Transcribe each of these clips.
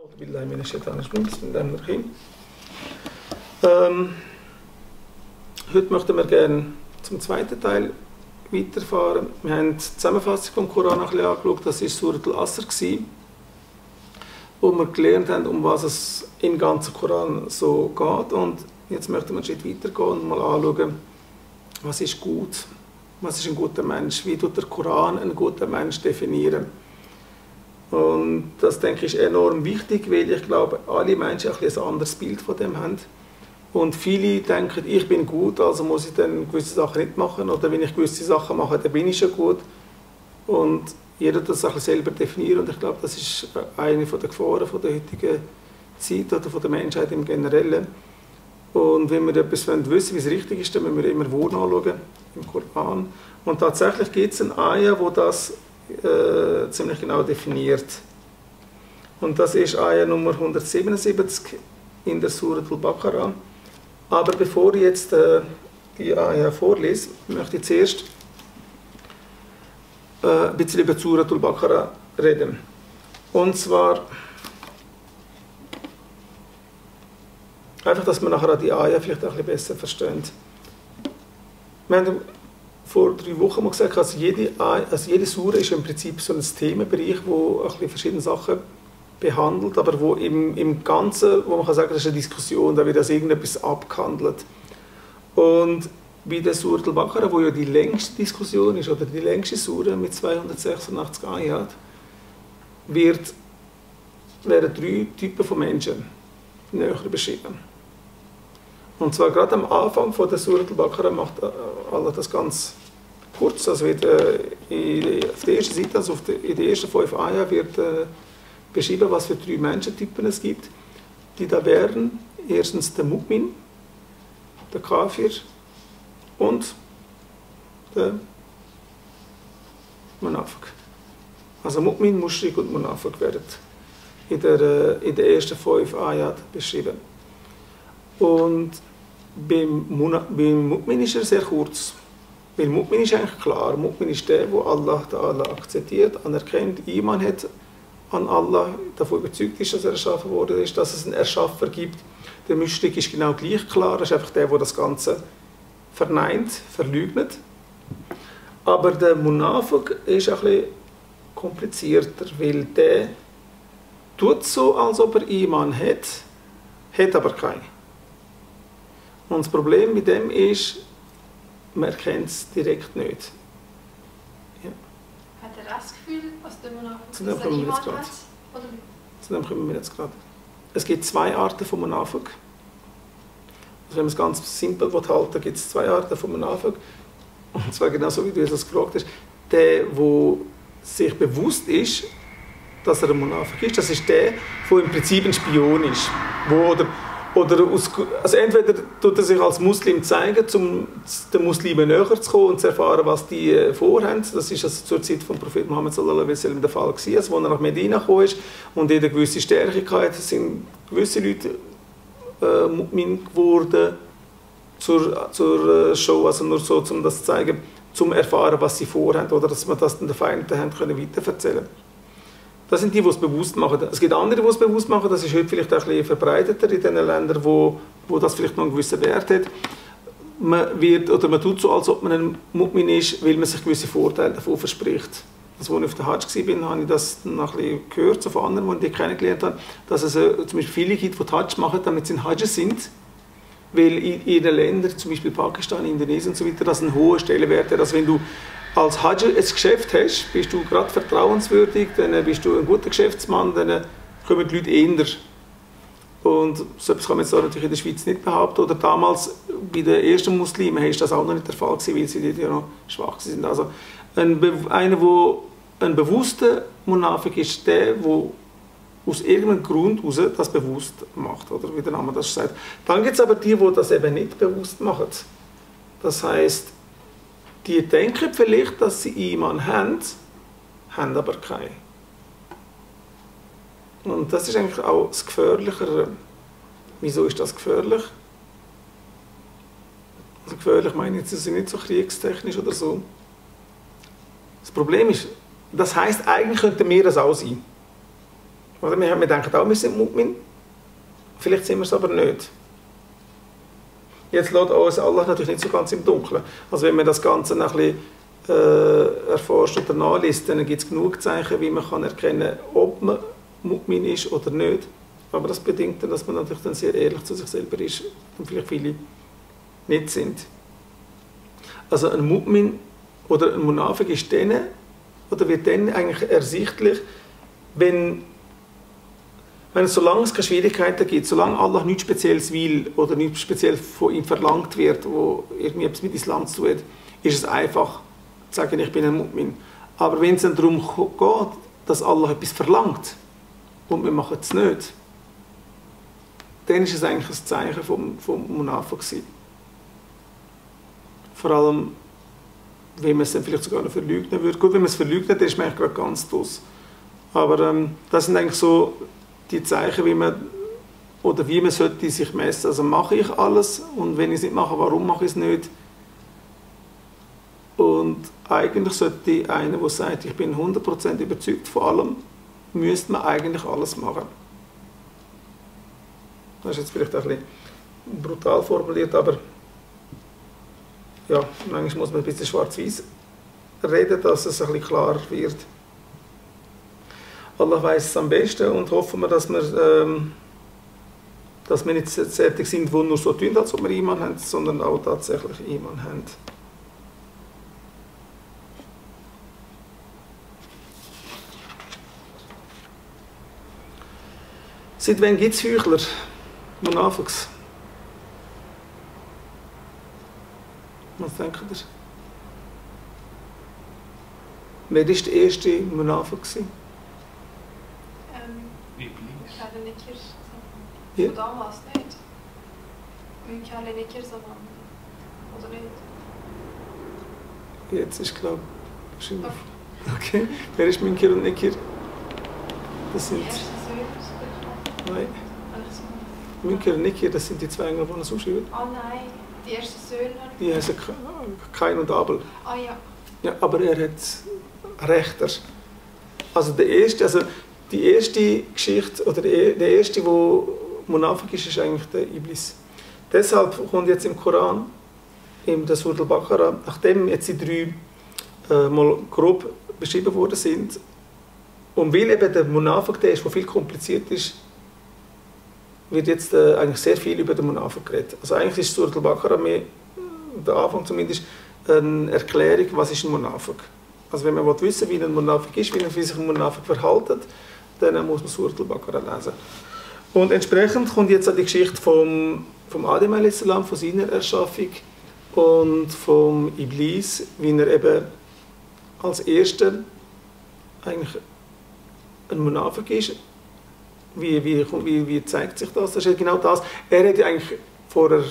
Heute möchten wir gerne zum zweiten Teil weiterfahren. Wir haben die Zusammenfassung vom Koran ein bisschen angeschaut. Das war Surat al-Asr, wo wir gelernt haben, um was es im ganzen Koran so geht. Und jetzt möchten wir einen Schritt weitergehen und mal anschauen, was ist gut, was ist ein guter Mensch, wie tut der Koran einen guten Mensch definieren. Und das, denke ich, ist enorm wichtig, weil ich glaube, alle Menschen ein anderes Bild von dem haben. Und viele denken, ich bin gut, also muss ich dann gewisse Sachen nicht machen. Oder wenn ich gewisse Sachen mache, dann bin ich schon gut. Und jeder das selber definieren. Und ich glaube, das ist eine der Gefahren von der heutigen Zeit oder von der Menschheit im Generellen. Und wenn wir etwas wissen wollen, wie es richtig ist, dann müssen wir immer wo nachschauen im Koran. Und tatsächlich gibt es eine Ayah, wo das ziemlich genau definiert. Und das ist Ayah Nummer 177 in der Surat al-Baqarah. Aber bevor ich jetzt die Ayah vorlese, möchte ich zuerst ein bisschen über Surat al-Baqarah reden. Und zwar einfach, dass man nachher die Ayah vielleicht auch ein bisschen besser versteht. Wir haben vor 3 Wochen mal gesagt, also jede Sura ist im Prinzip so ein Themenbereich, wo ein bisschen verschiedene Sachen behandelt, aber wo im Ganzen, wo man kann sagen, das ist eine Diskussion, da wird das irgendetwas abgehandelt. Und bei der Surat al-Baqarah, wo ja die längste Diskussion ist, oder die längste Sura mit 286 Ayat, werden 3 Typen von Menschen näher beschrieben. Und zwar gerade am Anfang von der Surat al-Baqarah macht Allah das ganz kurz. Also auf der ersten Seite, also in den ersten 5 Ayat wird beschrieben, was für 3 Menschentypen es gibt, die da wären. Erstens der Mu'min, der Kafir und der Munafik. Also Mu'min, Mushrik und Munafik werden in den ersten 5 Ayat beschrieben. Und beim Mu'min ist er sehr kurz. Weil Mu'min ist eigentlich klar. Mu'min ist der, der Allah Ta'ala akzeptiert, anerkennt, Iman hat an Allah, davon überzeugt ist, dass er erschaffen worden ist, dass es einen Erschaffer gibt. Der Mushrik ist genau gleich klar. Das ist einfach der das Ganze verneint, verleugnet. Aber der Munafik ist ein bisschen komplizierter, weil der tut so, als ob er Iman hat aber keinen. Und das Problem mit dem ist, man erkennt es direkt nicht. Ja. Hat er das Gefühl, was der Munafik Zu dem kommen wir jetzt gerade. Es gibt 2 Arten von Munafik. Also wenn man es ganz simpel halten will, gibt es 2 Arten von Munafik. Und zwar genau so, wie du es gefragt hast. Der sich bewusst ist, dass er ein Munafik ist, das ist der im Prinzip ein Spion ist. Also entweder tut er sich als Muslim zeigen, um den Muslimen näher zu kommen und zu erfahren, was die vorhaben. Das ist also zur Zeit von Prophet Muhammad sallallahu alaihi wasallam der Fall gewesen, als er nach Medina gekommen ist und in eine gewisse Stärke hatte, sind gewisse Leute Mu'min geworden zur Show, also nur so, um das zu zeigen, zum erfahren, was sie vorhaben, oder dass man das den Feinden weiterverzählen können. Das sind die es bewusst machen. Es gibt andere, die es bewusst machen. Das ist heute vielleicht auch ein bisschen verbreiteter in den Ländern, wo das vielleicht noch einen gewissen Wert hat. Man tut so, als ob man ein Mu'min ist, weil man sich gewisse Vorteile davon verspricht. Als ich auf der Hajj war, habe ich das noch ein bisschen gehört, so von anderen, die ich kennengelernt habe, dass es zum Beispiel viele gibt, die Hajj machen, damit sie in Hajj sind. Weil in ihren Ländern, zum Beispiel Pakistan, Indonesien und so weiter, das einen hohen Stellenwert hat. Also wenn du als Hajj ein Geschäft hast, bist du gerade vertrauenswürdig, dann bist du ein guter Geschäftsmann, dann kommen die Leute eher. Und so etwas kann man jetzt natürlich in der Schweiz nicht behaupten. Oder damals bei den ersten Muslimen war das auch noch nicht der Fall gewesen, weil sie dort ja noch schwach sind. Also ein bewusster Munafik ist der, der aus irgendeinem Grund heraus das bewusst macht, oder wie der Name das sagt. Dann gibt es aber die das eben nicht bewusst machen. Das heisst, die denken vielleicht, dass sie Iman haben aber keinen. Und das ist eigentlich auch das Gefährlichere. Wieso ist das gefährlich? Also gefährlich meine ich jetzt nicht so kriegstechnisch oder so. Das Problem ist, das heisst, eigentlich könnten wir das auch sein. Oder wir denken auch, wir sind Mu'min. Vielleicht sind wir es aber nicht. Jetzt lässt uns Allah natürlich nicht so ganz im Dunkeln. Also wenn man das Ganze noch ein bisschen erforscht oder nachliest, dann gibt es genug Zeichen, wie man kann erkennen kann, ob man Mu'min ist oder nicht. Aber das bedingt dann, dass man natürlich dann sehr ehrlich zu sich selber ist und vielleicht viele nicht sind. Also ein Mu'min oder ein Munafik ist dann, oder wird dann eigentlich ersichtlich, wenn solange es keine Schwierigkeiten gibt, solange Allah nichts Spezielles will oder nichts Spezielles von ihm verlangt wird, wo irgendwie etwas mit Islam zu tun hat, ist es einfach zu sagen, ich bin ein Mu'min. Aber wenn es dann darum geht, dass Allah etwas verlangt und wir machen es nicht, dann ist es eigentlich ein Zeichen vom Munafik gewesen. Vor allem, wenn man es dann vielleicht sogar noch verleugnen würde. Gut, wenn man es verleugnet, dann ist man eigentlich gerade ganz draus. Aber das sind eigentlich so die Zeichen, wie man sollte sich messen. Also mache ich alles und wenn ich es nicht mache, warum mache ich es nicht? Und eigentlich sollte einer, der sagt, ich bin 100% überzeugt von allem, müsste man eigentlich alles machen. Das ist jetzt vielleicht auch ein bisschen brutal formuliert, aber ja, manchmal muss man ein bisschen schwarz-weiß reden, dass es ein bisschen klarer wird. Allah weiß es am besten und hoffen wir, dass wir nicht solche sind, die nur so tun, als ob wir Iman haben, sondern auch tatsächlich Iman haben. Seit wann gibt es Heuchler? Munafiks? Was denkt ihr? Wer war der erste Munafik? Ich habe nicht Ja. von damals nicht. Ich habe nicht oder nicht? Jetzt ist klar. Okay. Wer ist Münkir und Nekir? Das sind. Die ersten Söhne. Nein. Münkir und Nekir, das sind die zwei Engel, die uns aufschreiben. Oh nein, die ersten Söhne. Die heißen Kain und Abel. Ah ja. Ja, aber er hat Rechter. Also die erste Geschichte, oder der erste, der Munafik ist eigentlich der Iblis. Deshalb kommt jetzt im Koran, in der Surah Al-Baqarah, nachdem jetzt die drei mal grob beschrieben worden sind, und weil eben der Munafik der ist, der viel kompliziert ist, wird jetzt eigentlich sehr viel über den Munafik geredet. Also eigentlich ist Surah Al-Baqarah mehr, der Anfang zumindest, eine Erklärung, was ist ein Munafik. Also wenn man wissen will, wie ein Munafik ist, wie sich ein Munafik verhält, dann muss man Surah Al-Baqarah lesen. Und entsprechend kommt jetzt auch die Geschichte vom Adem a.s., von seiner Erschaffung und vom Iblis, wie er eben als Erster eigentlich ein Munafik ist. Wie zeigt sich das? Das ist genau das. Er hat ja eigentlich vorher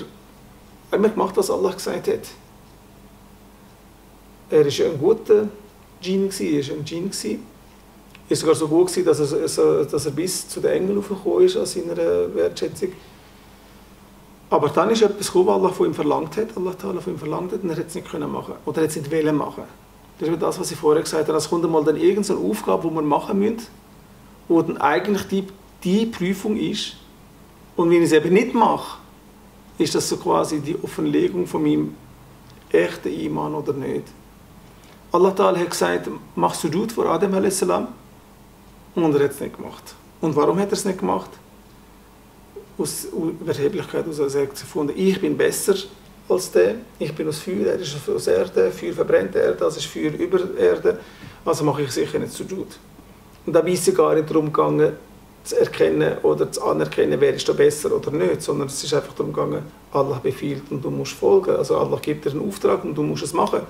immer gemacht, was Allah gesagt hat. Er war ja ein guter Djinn, er war ein Djinn. Er war sogar so gut, dass er bis zu den Engeln aufgekommen ist an seiner Wertschätzung. Aber dann ist etwas gekommen, was Allah von ihm verlangt hat, Allah von ihm verlangt hat, und er hat es nicht machen können. Oder er hat es nicht wollen machen. Das ist das, was ich vorher gesagt habe. Es kommt einmal dann irgendeine Aufgabe, die wir machen müssen, wo dann eigentlich die Prüfung ist. Und wenn ich es eben nicht mache, ist das so quasi die Offenlegung von meinem echten Iman oder nicht. Allah hat gesagt, mach Sujud vor Adem a.s. Und er hat es nicht gemacht. Und warum hat er es nicht gemacht? Aus Überheblichkeit, aus er hat gefunden, ich bin besser als der, ich bin aus Feuer, er ist aus Erde, Feuer verbrennt Erde, das ist Feuer über Erde, also mache ich sicher nicht Sujud. Und dabei ist es gar nicht darum gegangen, zu erkennen oder zu anerkennen, wer ist da besser oder nicht, sondern es ist einfach darum gegangen, Allah befiehlt und du musst folgen. Also Allah gibt dir einen Auftrag und du musst es machen.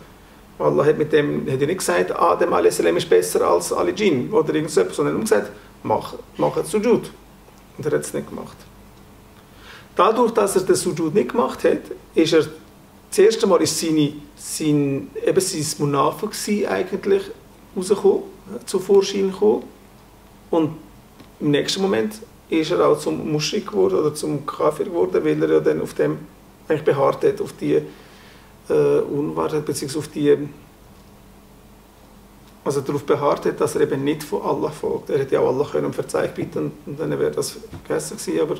Allah hat mit dem hat nicht gesagt, Adem a.s. ist besser als alle Djinn oder irgendetwas, sondern er hat gesagt, mach es Sujud. Und er hat es nicht gemacht. Dadurch, dass er den Sujud nicht gemacht hat, ist er das erste Mal ist sein Munafik eigentlich rausgekommen, zu Vorschein gekommen. Und im nächsten Moment ist er auch zum Muschrik geworden oder zum Kafir geworden, weil er ja dann auf dem eigentlich beharrt hat, auf die Unwahrheit, beziehungsweise auf die also darauf beharrt hat, dass er eben nicht von Allah folgt. Er hätte ja auch Allah können um Verzeihung bitten und dann wäre das vergessen gewesen, aber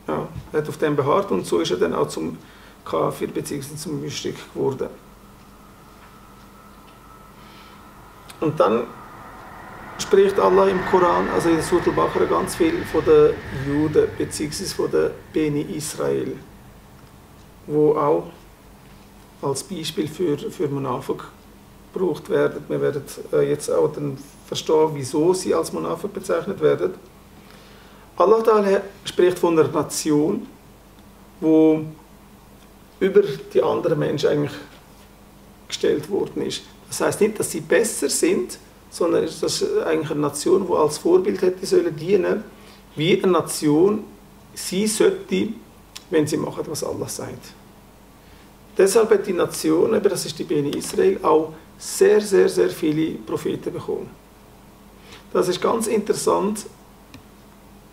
ja, er hat auf dem beharrt und so ist er dann auch zum Kafir bzw. zum Muschrik geworden. Und dann spricht Allah im Koran, also in Surah Al-Baqarah, ganz viel von den Juden bzw. von den Beni Israel, wo auch als Beispiel für Munafik gebraucht werden. Wir werden jetzt auch dann verstehen, wieso sie als Munafik bezeichnet werden. Allah Ta'ala spricht von einer Nation, wo über die anderen Menschen eigentlich gestellt worden ist. Das heißt nicht, dass sie besser sind, sondern das ist eigentlich eine Nation, die als Vorbild hätte sollen dienen, wie eine Nation sie sollte, wenn sie machen, was Allah sagt. Deshalb hat die Nation, das ist die Beni Israel, auch sehr, sehr, sehr viele Propheten bekommen. Das ist ganz interessant.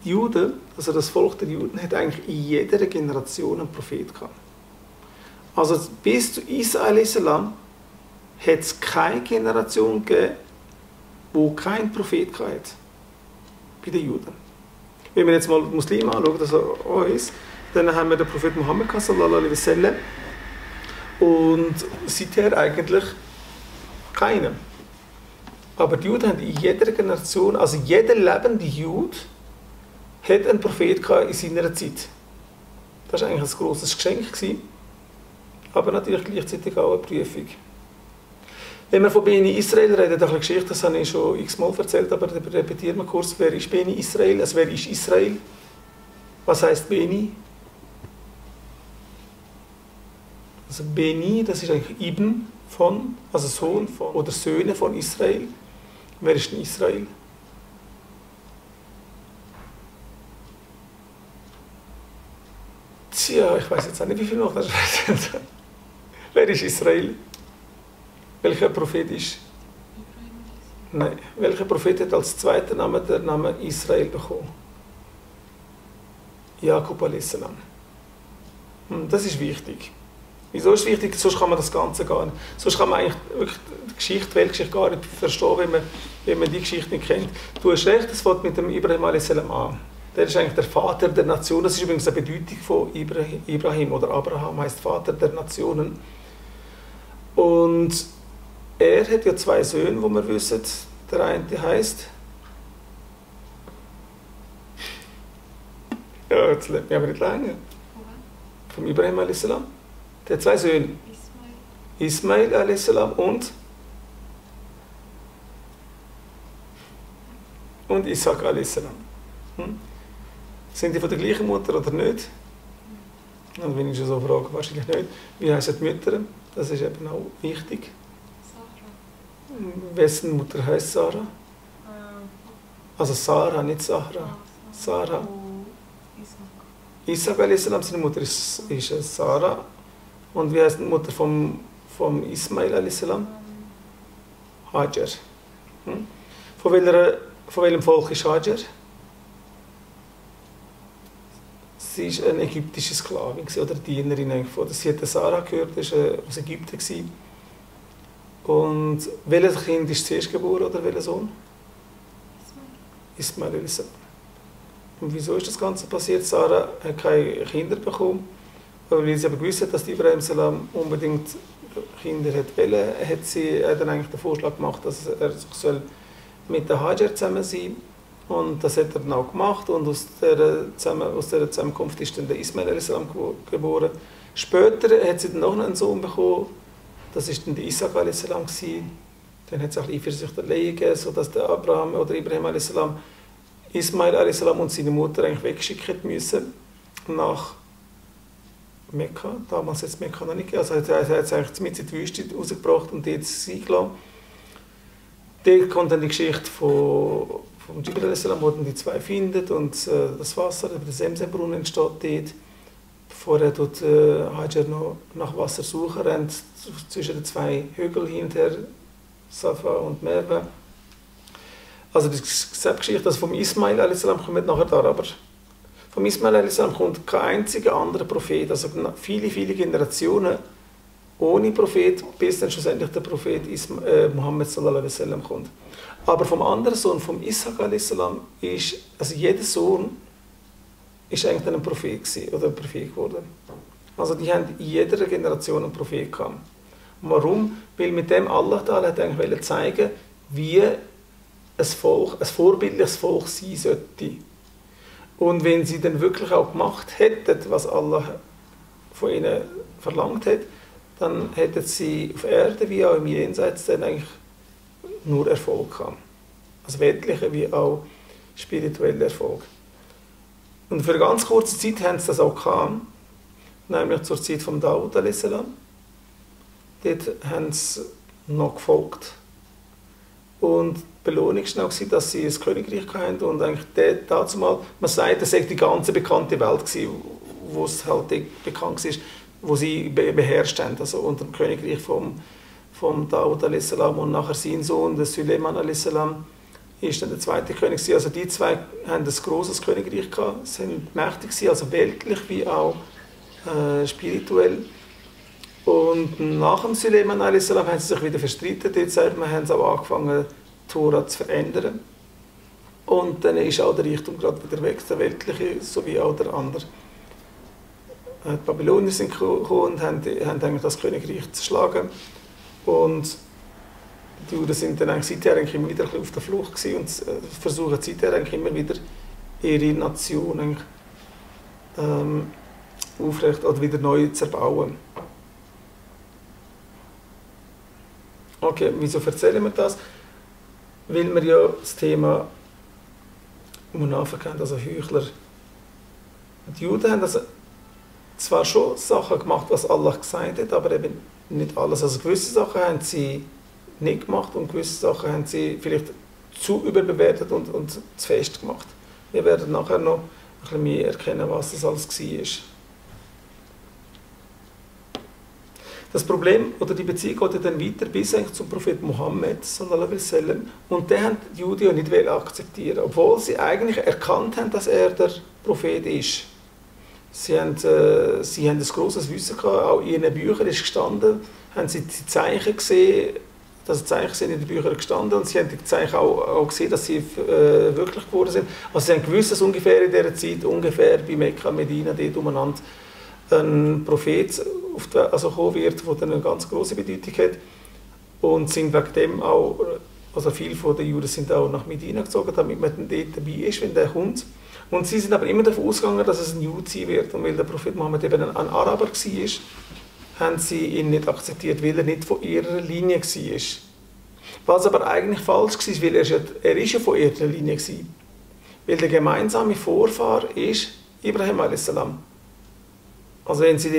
Die Juden, also das Volk der Juden, hat eigentlich in jeder Generation einen Prophet gehabt. Also bis zu Isa a.s. hat es keine Generation gegeben, wo kein Prophet hatte. Bei den Juden. Wenn wir jetzt mal die Muslime anschauen, das auch ist, dann haben wir den Prophet Muhammad sallallahu alaihi wasallam und seither eigentlich keinen. Aber die Juden haben in jeder Generation, also jeder lebende Jude, hat einen Prophet in seiner Zeit. Das war eigentlich ein grosses Geschenk, aber natürlich gleichzeitig auch eine Prüfung. Wenn wir von Beni Israel reden, eine Geschichte, das habe ich schon x-mal erzählt, aber repetieren wir kurz, wer ist Beni Israel? Also wer ist Israel? Was heißt Beni? Also Beni, das ist eigentlich Ibn von, also Sohn von, oder Söhne von Israel. Wer ist denn Israel? Tja, ich weiß jetzt auch nicht, wie viel noch das ist. Wer ist Israel? Welcher Prophet ist? Nein. Welcher Prophet hat als zweiter Name den Namen Israel bekommen? Jakub a.s. Das ist wichtig. Wieso ist es wichtig? Sonst kann man das Ganze gar nicht. Sonst kann man eigentlich wirklich die Weltgeschichte gar nicht verstehen, wenn man die Geschichte nicht kennt. Du hast recht, es fängt mit dem Ibrahim a.s. an. Der ist eigentlich der Vater der Nation. Das ist übrigens eine Bedeutung von Ibrahim oder Abraham, heißt Vater der Nationen. Und er hat ja zwei Söhne, die wir wissen. Der eine heißt. Ja, jetzt lebt mich aber nicht lange. Vom Ibrahim a.s. Der hat zwei Söhne. Ismail a.s. und Isaac a.s. Sind die von der gleichen Mutter oder nicht? Und wenn ich schon so frage, wahrscheinlich nicht. Wie heißen die Mütter? Das ist eben auch wichtig. Wessen Mutter heißt Sarah? Also Sarah, nicht Sahra. Sarah. Isaac a.s. seine Mutter ist Sarah. Und wie heißt die Mutter vom Ismail a.s.? Hajar. Von welchem Volk ist Hajar? Sie war eine ägyptische Sklavin oder Dienerin. Sie hat Sarah gehört, die war aus Ägypten. Und welches Kind ist zuerst geboren oder welcher Sohn? Ismail a.s. Und wieso ist das Ganze passiert? Sarah hat keine Kinder bekommen, weil sie aber gewusst hat, dass Ibrahim salam unbedingt Kinder wollte, hat sie dann eigentlich den Vorschlag gemacht, dass er sich mit der Hajar zusammen sein soll. Und das hat er dann auch gemacht und aus dieser Zusammenkunft ist dann der Ismail a.s. geboren. Später hat sie dann noch einen Sohn bekommen, das war dann der Isaac a.s. Dann hat es auch ein bisschen Eifersüchterei gegeben, sodass der Abraham oder Ibrahim a.s. Ismail a.s. und seine Mutter eigentlich wegschicken müssen nach Mekka. Damals hat es Mekka noch nicht gegeben, also er hat es eigentlich mit in die Wüste rausgebracht und dort sein gelassen. Dort kommt dann die Geschichte von Jibril a.s., wo dann die zwei findet und das Wasser, der Semsembrunnen entsteht dort. Bevor er dort Hajar noch nach Wasser suchen rennt, zwischen den zwei Hügeln hinter Safa und Merwa. Also die Geschichte, das vom Ismail a.s. kommt nachher da, aber vom Ismail a.s. kommt kein einziger anderer Prophet, also viele, viele Generationen ohne Prophet, bis dann schlussendlich der Prophet Muhammad sallallahu alaihi wasallam kommt. Aber vom anderen Sohn, vom Ishaq a.s., ist, also jeder Sohn ist eigentlich dann ein Prophet gewesen, oder ein Prophet geworden. Also die haben in jeder Generation einen Prophet gehabt. Warum? Weil mit dem Allah da hat eigentlich zeigen, wie ein vorbildliches Volk sein sollte. Und wenn sie dann wirklich auch gemacht hätten, was Allah von ihnen verlangt hat, dann hätten sie auf Erde wie auch im Jenseits dann eigentlich nur Erfolg gehabt. Also weltlicher wie auch spiritueller Erfolg. Und für eine ganz kurze Zeit haben sie das auch gehabt, nämlich zur Zeit von Daud a.s. Dort haben sie noch gefolgt. Und die Belohnung war auch, dass sie ein Königreich hatten und eigentlich dazu mal, man sagt, das war die ganze bekannte Welt, wo es halt bekannt war, wo sie beherrscht haben, also unter dem Königreich vom Daud a.s. und nachher sein Sohn, der Suleiman a.s. ist dann der zweite König. Also die zwei haben ein grosses Königreich gehabt, sind mächtig, also weltlich wie auch spirituell. Und nach dem Suleiman a.s. haben sie sich wieder verstritten. Dort sagt man, haben sie auch angefangen, die Tora zu verändern. Und dann ist auch der Reichtum gerade wieder weg, der weltliche sowie auch der andere. Die Babylonier sind gekommen und haben eigentlich das Königreich zerschlagen. Und die Juden sind dann eigentlich seither eigentlich immer wieder auf der Flucht gewesen und versuchen seither eigentlich immer wieder ihre Nation eigentlich, aufrecht oder wieder neu zu erbauen. Okay, wieso erzählen wir das? Weil wir ja das Thema Munafiq haben, also Heuchler. Die Juden haben also zwar schon Sachen gemacht, was Allah gesagt hat, aber eben nicht alles. Also gewisse Sachen haben sie nicht gemacht und gewisse Sachen haben sie vielleicht zu überbewertet und zu fest gemacht. Wir werden nachher noch ein bisschen mehr erkennen, was das alles war. Das Problem oder die Beziehung geht dann weiter bis eigentlich zum Propheten Muhammad sallallahu alaihi wasallam, und den haben die Juden ja nicht akzeptieren, obwohl sie eigentlich erkannt haben, dass er der Prophet ist. Sie haben ein grosses Wissen gehabt, auch in ihren Büchern ist gestanden, haben sie die Zeichen gesehen, dass Zeichen sind in den Büchern gestanden, und sie haben die Zeichen auch gesehen, dass sie wirklich geworden sind. Also sie haben gewusst, dass ungefähr in dieser Zeit, ungefähr bei Mekka, Medina, dort umeinander, ein Prophet kommen wird, der dann eine ganz große Bedeutung hat, und sind wegen dem auch, also viele von den Juden sind auch nach Medina gezogen, damit man dann dort dabei ist, wenn der kommt. Und sie sind aber immer davon ausgegangen, dass es ein Jude sein wird, und weil der Prophet Mohammed eben ein Araber war, haben sie ihn nicht akzeptiert, weil er nicht von ihrer Linie war. Was aber eigentlich falsch war, weil er ist ja von ihrer Linie war. Weil der gemeinsame Vorfahr ist Ibrahim a.s. Also wenn sie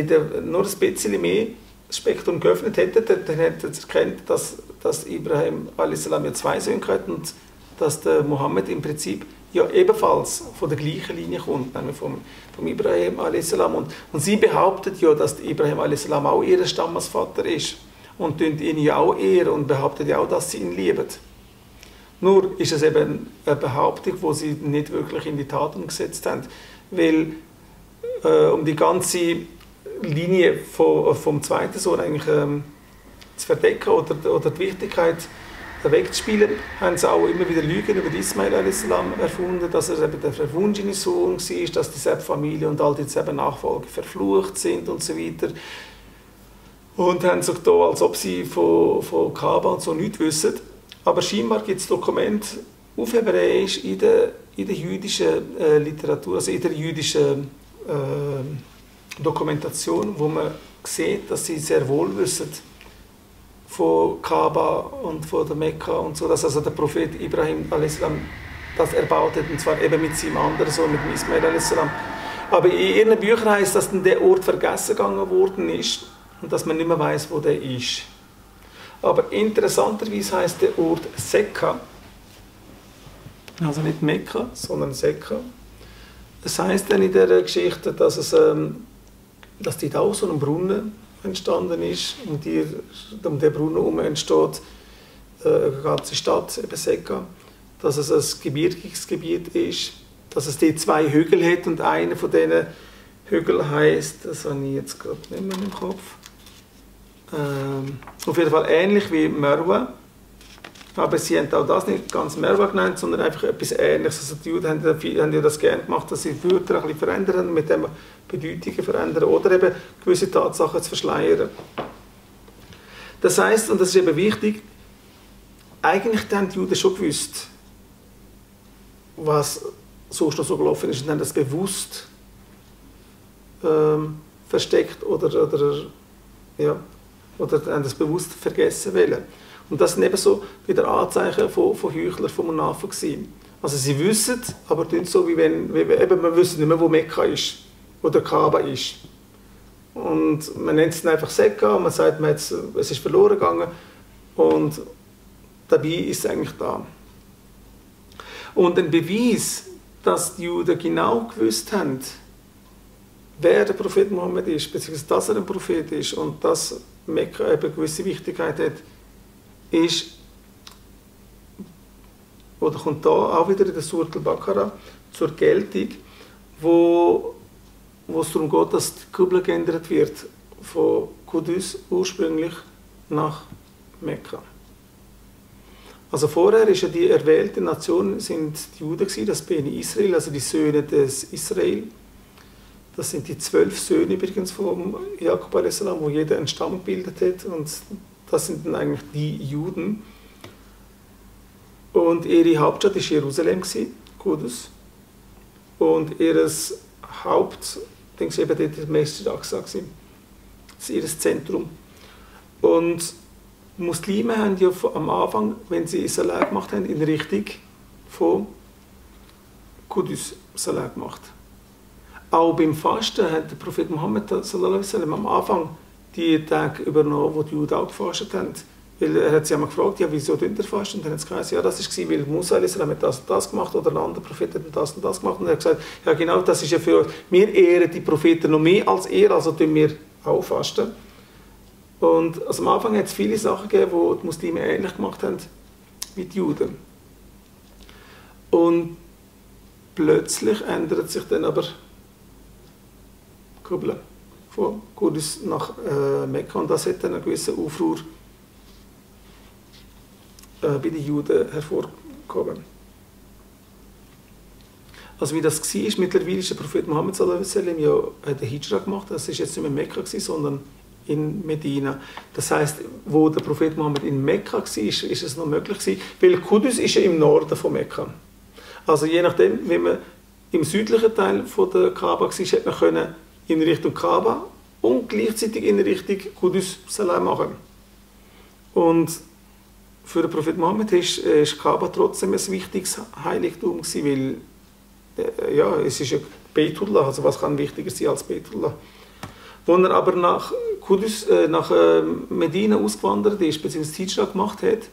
nur ein bisschen mehr das Spektrum geöffnet hätten, dann hätten sie erkannt, dass Ibrahim a.s. ja zwei Söhne hat und dass der Mohammed im Prinzip ja ebenfalls von der gleichen Linie kommt, nämlich vom Ibrahim a.s. Und sie behauptet ja, dass Ibrahim a.s. auch ihr Stammesvater ist und ihn ja auch ehren und behauptet ja auch, dass sie ihn lieben. Nur ist es eben eine Behauptung, die sie nicht wirklich in die Tat umgesetzt haben, weil um die ganze Linie vom zweiten Sohn eigentlich zu verdecken oder die Wichtigkeit wegzuspielen, haben sie auch immer wieder Lügen über Ismail a.s. erfunden, dass er eben der verwunschene Sohn war, dass die Familie und all die Nachfolger verflucht sind und so weiter. Und haben sich da, als ob sie von Kaaba und so nichts wissen. Aber scheinbar gibt es Dokumente auf Hebräisch in der jüdischen Literatur, also in der jüdischen Dokumentation, wo man sieht, dass sie sehr wohl wissen von Kaaba und von der Mekka und so, dass also der Prophet Ibrahim a.s. das erbaut hat, und zwar eben mit seinem anderen Sohn, mit Ismail a.s. Aber in ihren Büchern heisst, dass dann der Ort vergessen gegangen worden ist und dass man nicht mehr weiß, wo der ist. Aber interessanterweise heisst der Ort Sekka, also nicht Mekka, sondern Sekka. Das heisst dann in dieser Geschichte, dass dort auch so ein Brunnen entstanden ist, und um den Brunnen herum entsteht eine ganze Stadt, eben Sekka, dass es ein gebirgiges Gebiet ist, dass es dort zwei Hügel hat, und einer von diesen Hügeln heisst, das habe ich jetzt gerade nicht mehr im Kopf, Auf jeden Fall ähnlich wie Marwa. Aber sie haben auch das nicht ganz Marwa genannt, sondern einfach etwas Ähnliches. Also die Juden haben ja das gerne gemacht, dass sie Wörter ein bisschen verändern, mit dem Bedeutungen verändern oder eben gewisse Tatsachen zu verschleiern. Das heisst, und das ist eben wichtig, eigentlich haben die Juden schon gewusst, was sonst noch so gelaufen ist, und haben das bewusst versteckt oder haben das bewusst vergessen wollen. Und das sind eben so wieder Anzeichen von Heuchlern, von Monafen gewesen. Also sie wissen, aber tun so, wie wenn eben, man wissen nicht mehr, wo Mekka ist oder Kaaba ist. Und man nennt es dann einfach Sekka und man sagt, es ist verloren gegangen und dabei ist es eigentlich da. Und ein Beweis, dass die Juden genau gewusst haben, wer der Prophet Mohammed ist, beziehungsweise dass er ein Prophet ist und dass Mekka eben eine gewisse Wichtigkeit hat, ist, oder kommt da auch wieder in der Surah Al-Baqarah zur Geltung, wo es darum geht, dass die Qibla geändert wird von Qudus ursprünglich nach Mekka. Also vorher ist ja die erwählte Nation sind die Juden gewesen, das Beni Israel, also die Söhne des Israel. Das sind die 12 Söhne übrigens von Jakob a.s., wo jeder einen Stamm gebildet hat, und das sind dann eigentlich die Juden. Und ihre Hauptstadt war Jerusalem, Qudus. Und ihr Hauptding war eben dort der Masjid al-Aqsa. Das ist ihr Zentrum. Und Muslime haben ja am Anfang, wenn sie Salat gemacht haben, in Richtung von Qudus Salat gemacht. Auch beim Fasten hat der Prophet Muhammad sallallahu alaihi wasallam am Anfang die Tage übernommen, wo die Juden auch gefastet haben. Weil er hat sie einmal gefragt, ja, wieso tun ihr fasten? Und dann hat sie gesagt, ja, das war, weil Musa hat das und das gemacht oder ein anderer Prophet hat das und das gemacht. Und er hat gesagt, ja genau, das ist ja für wir ehren die Propheten noch mehr als er, also tun wir auch fasten. Und also am Anfang hat es viele Sachen gegeben, die die Muslime ähnlich gemacht haben wie die Juden. Und plötzlich ändert sich dann aber Qibla von Qudus nach Mekka, und das hat dann einen gewissen Aufruhr bei den Juden hervorgehoben. Also wie das war, mittlerweile ist der Prophet Muhammad sallallahu alaihi wasallam ja den Hijra gemacht, das ist jetzt nicht mehr in Mekka gewesen, sondern in Medina. Das heisst, wo der Prophet Muhammad in Mekka war, ist es noch möglich gewesen, weil Qudus ist ja im Norden von Mekka. Also je nachdem, wenn man im südlichen Teil von der Kaaba war, hätte man können in Richtung Kaaba und gleichzeitig in Richtung Qudus Salam machen. Und für den Prophet Muhammad ist Kaaba trotzdem ein wichtiges Heiligtum gewesen, weil ja, es ist ja Beitullah, also was kann wichtiger sein als Beitullah. Als er aber nach Qudus, nach Medina ausgewandert ist, beziehungsweise Hijra gemacht hat,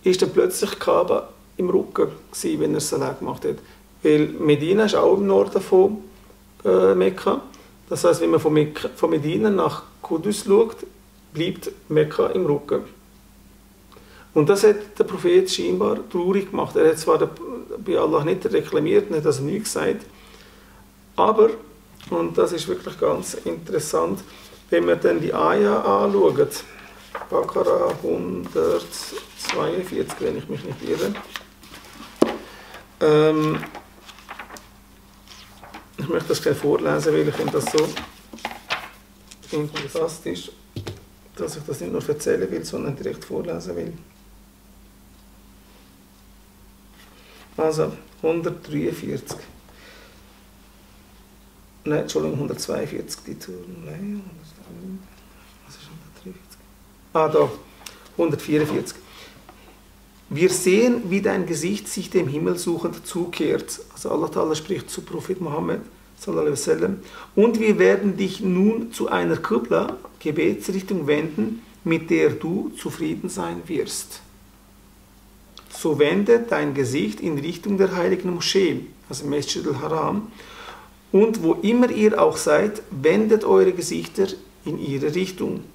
ist dann plötzlich Kaaba im Rücken gewesen, wenn er Salat gemacht hat. Weil Medina ist auch im Norden von Mekka. Das heisst, wenn man von Medina nach Qudus schaut, bleibt Mekka im Rücken. Und das hat der Prophet scheinbar traurig gemacht. Er hat zwar bei Allah nicht reklamiert, nicht also nichts gesagt, aber, und das ist wirklich ganz interessant, wenn wir dann die Ayah anschaut, Baqarah 142, wenn ich mich nicht irre. Ich möchte das gerne vorlesen, weil ich finde das so fantastisch, dass ich das nicht nur erzählen will, sondern direkt vorlesen will. Also 143. Nein, Entschuldigung, 142. Die Tour. Nein, was ist 143? Ah, da, 144. Wir sehen, wie dein Gesicht sich dem Himmel suchend zukehrt. Also Allah Ta'ala spricht zu Prophet Muhammad sallallahu alaihi wasallam. Und wir werden dich nun zu einer Qibla, Gebetsrichtung, wenden, mit der du zufrieden sein wirst. So wende dein Gesicht in Richtung der heiligen Moschee, also Masjid al-Haram, und wo immer ihr auch seid, wendet eure Gesichter in ihre Richtung.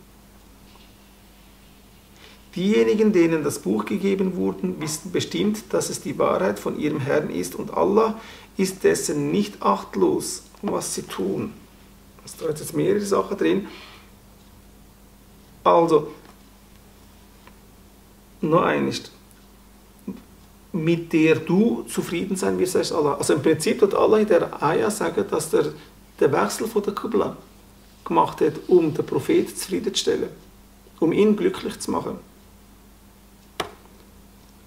Diejenigen, denen das Buch gegeben wurde, wissen bestimmt, dass es die Wahrheit von ihrem Herrn ist, und Allah ist dessen nicht achtlos, was sie tun. Da sind jetzt mehrere Sachen drin. Also, noch eines, mit der du zufrieden sein wirst, sagt Allah. Also im Prinzip wird Allah in der Ayah sagen, dass der Wechsel von der Qibla gemacht hat, um den Propheten zufriedenzustellen, um ihn glücklich zu machen.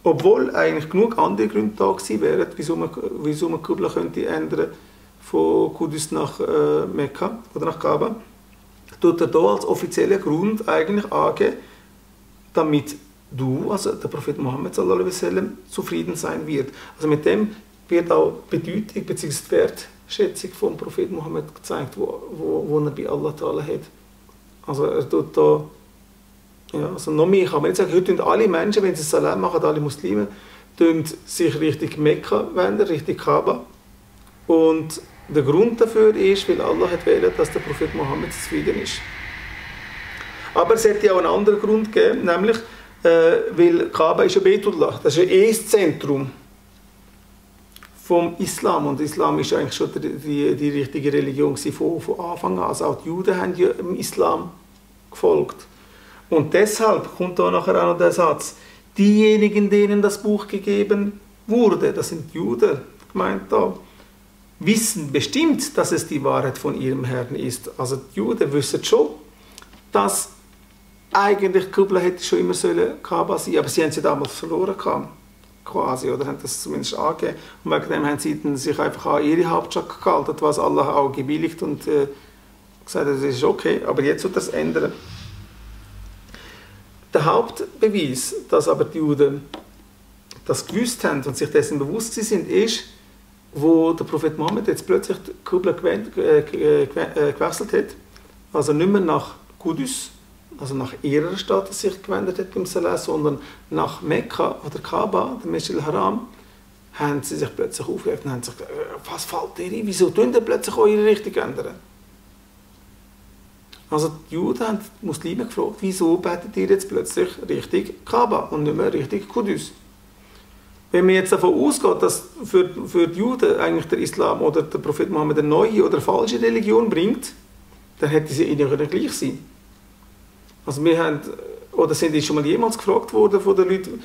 Obwohl eigentlich genug andere Gründe da gewesen wären, wieso man Qibla könnte ändern von Qudus nach Mekka oder nach Kaaba, tut er hier als offizieller Grund eigentlich angeben, damit du, also der Prophet Muhammad sallallahu alaihi wasallam, zufrieden sein wird. Also mit dem wird auch Bedeutung bzw. Wertschätzung vom Prophet Muhammad gezeigt, wo er bei Allah Ta'ala hat. Also er tut da, ja, also noch mehr kann man nicht sagen, heute tun alle Menschen, wenn sie Salam machen, alle Muslime, tun sich Richtung Mekka wenden, Richtung Kaaba. Und der Grund dafür ist, weil Allah hat wählen, dass der Prophet Muhammad zufrieden ist. Aber es hätte auch einen anderen Grund gegeben, nämlich weil Kaaba ist ja Baitullah, das ist ja das Zentrum vom Islam. Und Islam ist eigentlich schon die richtige Religion von Anfang an. Also auch die Juden haben ja dem Islam gefolgt. Und deshalb kommt da nachher auch noch der Satz, diejenigen, denen das Buch gegeben wurde, das sind die Juden gemeint da, wissen bestimmt, dass es die Wahrheit von ihrem Herrn ist. Also die Juden wissen schon, dass eigentlich die Qibla hätte schon immer Kaaba sein, aber sie haben sie damals verloren quasi, oder haben das zumindest angegeben. Und wegen dem haben sie sich einfach an ihre Hauptstadt gehalten, was Allah auch gebilligt und gesagt hat, das ist okay, aber jetzt wird das ändern. Der Hauptbeweis, dass aber die Juden das gewusst haben und sich dessen bewusst sind, ist, wo der Prophet Mohammed jetzt plötzlich die Qibla gewechselt hat, also nicht mehr nach Qudus, also nach ihrer Stadt sich gewendet hat beim Salah, sondern nach Mekka oder Kaaba, der Masjid al-Haram, haben sie sich plötzlich aufgeregt und haben gesagt, was fällt dir ein, wieso tun ihr plötzlich eure Richtung ändern? Also die Juden haben die Muslime gefragt, wieso betet ihr jetzt plötzlich Richtung Kaaba und nicht mehr Richtung Qudus? Wenn man jetzt davon ausgeht, dass für die Juden eigentlich der Islam oder der Prophet Mohammed eine neue oder falsche Religion bringt, dann hätte sie ihnen gleich sein. Also wir haben, oder sind die schon mal jemals gefragt worden von den Leuten,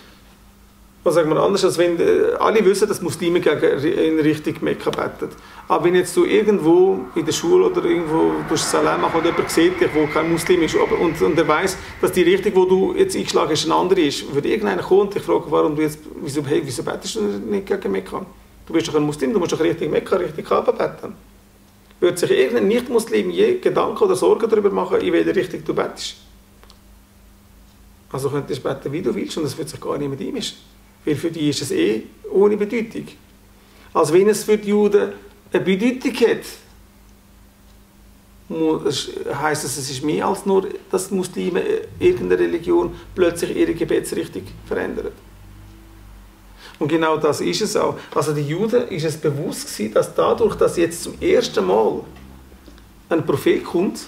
was sagen wir anders, als wenn alle wissen, dass Muslime in Richtung Mekka beten. Aber wenn jetzt du irgendwo in der Schule oder irgendwo durch Salam machst und jemand sieht dich, wo kein Muslim ist, und er weiss, dass die Richtung, die du jetzt eingeschlagen hast, eine andere ist, würde irgendeiner kommen und dich fragen, wieso betest du nicht gegen Mekka? Du bist doch ein Muslim, du musst doch Richtung Mekka, Richtung Kaaba beten. Würde sich irgendein Nicht-Muslim je Gedanken oder Sorgen darüber machen, in welche Richtung du betest? Also könntest du beten, wie du willst, und das wird sich gar nicht mit ihm mischen. Weil für die ist es ohne Bedeutung. Also wenn es für die Juden eine Bedeutung hat, heisst es ist mehr als nur, dass die Muslime irgendeine Religion plötzlich ihre Gebetsrichtung verändern. Und genau das ist es auch. Also den Juden ist es bewusst gewesen, dass dadurch, dass jetzt zum ersten Mal ein Prophet kommt,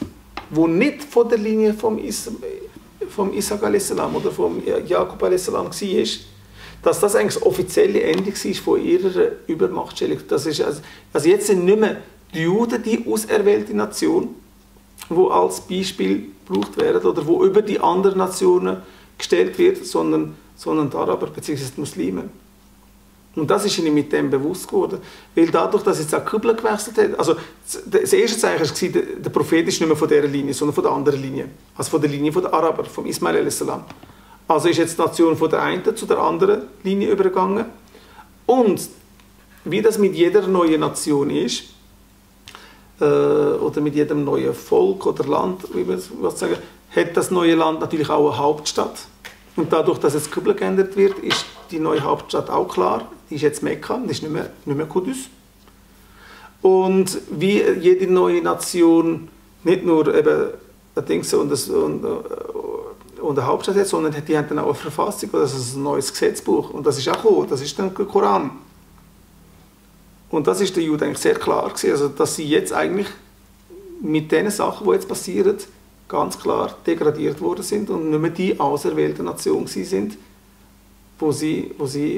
der nicht von der Linie vom Isaac a.s. oder vom Jakob a.s. war, dass das eigentlich das offizielle Ende war von ihrer Übermachtstellung. Das ist also jetzt sind nicht mehr die Juden die auserwählte Nation, die als Beispiel gebraucht werden oder wo über die anderen Nationen gestellt wird, sondern die Araber bzw. die Muslime. Und das ist ihnen mit dem bewusst geworden. Weil dadurch, dass jetzt auch die Qibla gewechselt hat, also das erste Zeichen war, der Prophet ist nicht mehr von dieser Linie, sondern von der anderen Linie. Also von der Linie der Araber, vom Ismail a.s. Also ist jetzt die Nation von der einen zu der anderen Linie übergegangen. Und wie das mit jeder neuen Nation ist, oder mit jedem neuen Volk oder Land, wie man sagen, hat das neue Land natürlich auch eine Hauptstadt. Und dadurch, dass jetzt Qibla geändert wird, ist die neue Hauptstadt auch klar. Die ist jetzt Mekka, die ist nicht mehr Qudus. Und wie jede neue Nation nicht nur eben ein Ding und eine Hauptstadt hat, sondern die haben dann auch eine Verfassung, das ist ein neues Gesetzbuch. Und das ist auch gekommen, das ist dann der Koran. Und das ist der Juden eigentlich sehr klar gewesen, also dass sie jetzt eigentlich mit den Sachen, die jetzt passieren, ganz klar degradiert worden sind und nicht mehr die auserwählte Nation sind, wo sie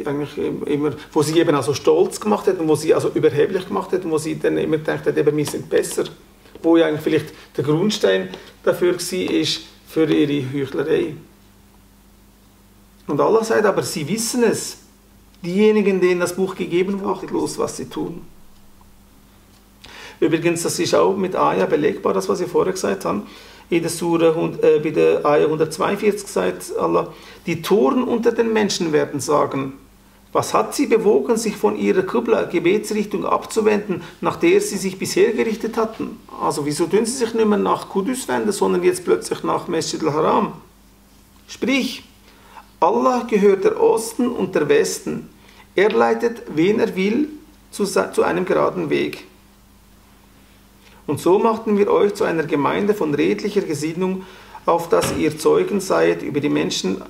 eigentlich immer, wo sie eben also stolz gemacht hat und wo sie also überheblich gemacht hat und wo sie dann immer gedacht hat, eben, wir sind besser. Wo ja eigentlich vielleicht der Grundstein dafür war, ist für ihre Heuchlerei. Und Allah sagt, aber sie wissen es. Diejenigen, denen das Buch gegeben wurde, achtlos, was sie tun. Übrigens, das ist auch mit Ayah belegbar, das, was ich vorher gesagt habe. In der Surah, bei der Ayah 142 sagt Allah, die Toren unter den Menschen werden sagen, was hat sie bewogen, sich von ihrer Qibla, Gebetsrichtung abzuwenden, nach der sie sich bisher gerichtet hatten? Also wieso tun sie sich nicht mehr nach Qudus wenden, sondern jetzt plötzlich nach Masjid al-Haram? Sprich, Allah gehört der Osten und der Westen. Er leitet, wen er will, zu einem geraden Weg. Und so machten wir euch zu einer Gemeinde von redlicher Gesinnung, auf dass ihr Zeugen seid über die Menschen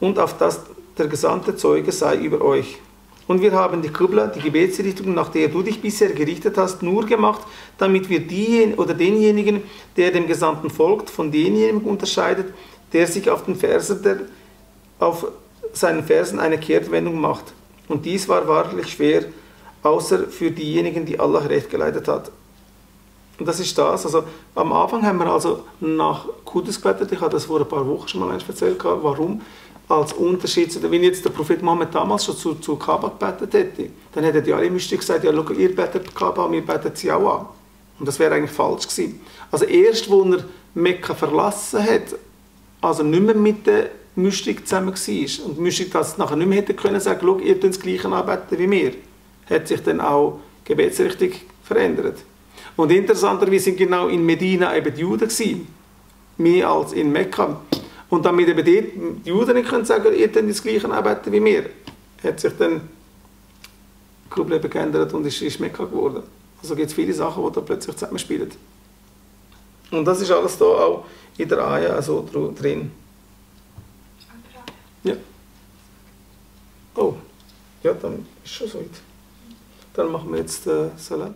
und auf dass der gesandte Zeuge sei über euch. Und wir haben die Qibla, die Gebetsrichtung, nach der du dich bisher gerichtet hast, nur gemacht, damit wir denjenigen, der dem Gesandten folgt, von demjenigen unterscheidet, der sich auf seinen Versen eine Kehrtwendung macht. Und dies war wahrlich schwer, außer für diejenigen, die Allah recht geleitet hat. Und das ist das. Also, am Anfang haben wir also nach Qudus gebetet. Ich habe das vor ein paar Wochen schon mal erzählt. Warum? Als Unterschied zu dem, wenn jetzt der Prophet Mohammed damals schon zu Kaaba gebetet hätte, dann hätten die alle Mystik gesagt, ja, schau, ihr betet Kaaba, wir beten sie auch an. Und das wäre eigentlich falsch gewesen. Also erst, als er Mekka verlassen hat, also nicht mehr mit der Mystik zusammen war, und die Mystik das nachher nicht mehr hätte können sagen, schau, ihr tut das Gleiche anbeten wie wir, hat sich dann auch Gebetsrichtung verändert. Und interessanterweise sind genau in Medina eben die Juden gewesen, mehr als in Mekka. Und damit eben dort die Juden nicht können sagen, ihr könnt das Gleiche anbeten wie wir, hat sich dann die Qibla geändert und ist Mekka geworden. Also gibt es viele Sachen, die da plötzlich zusammenspielen. Und das ist alles da auch in der Ayah also drin. Ja. Oh, ja, dann ist schon so weit. Dann machen wir jetzt Salam.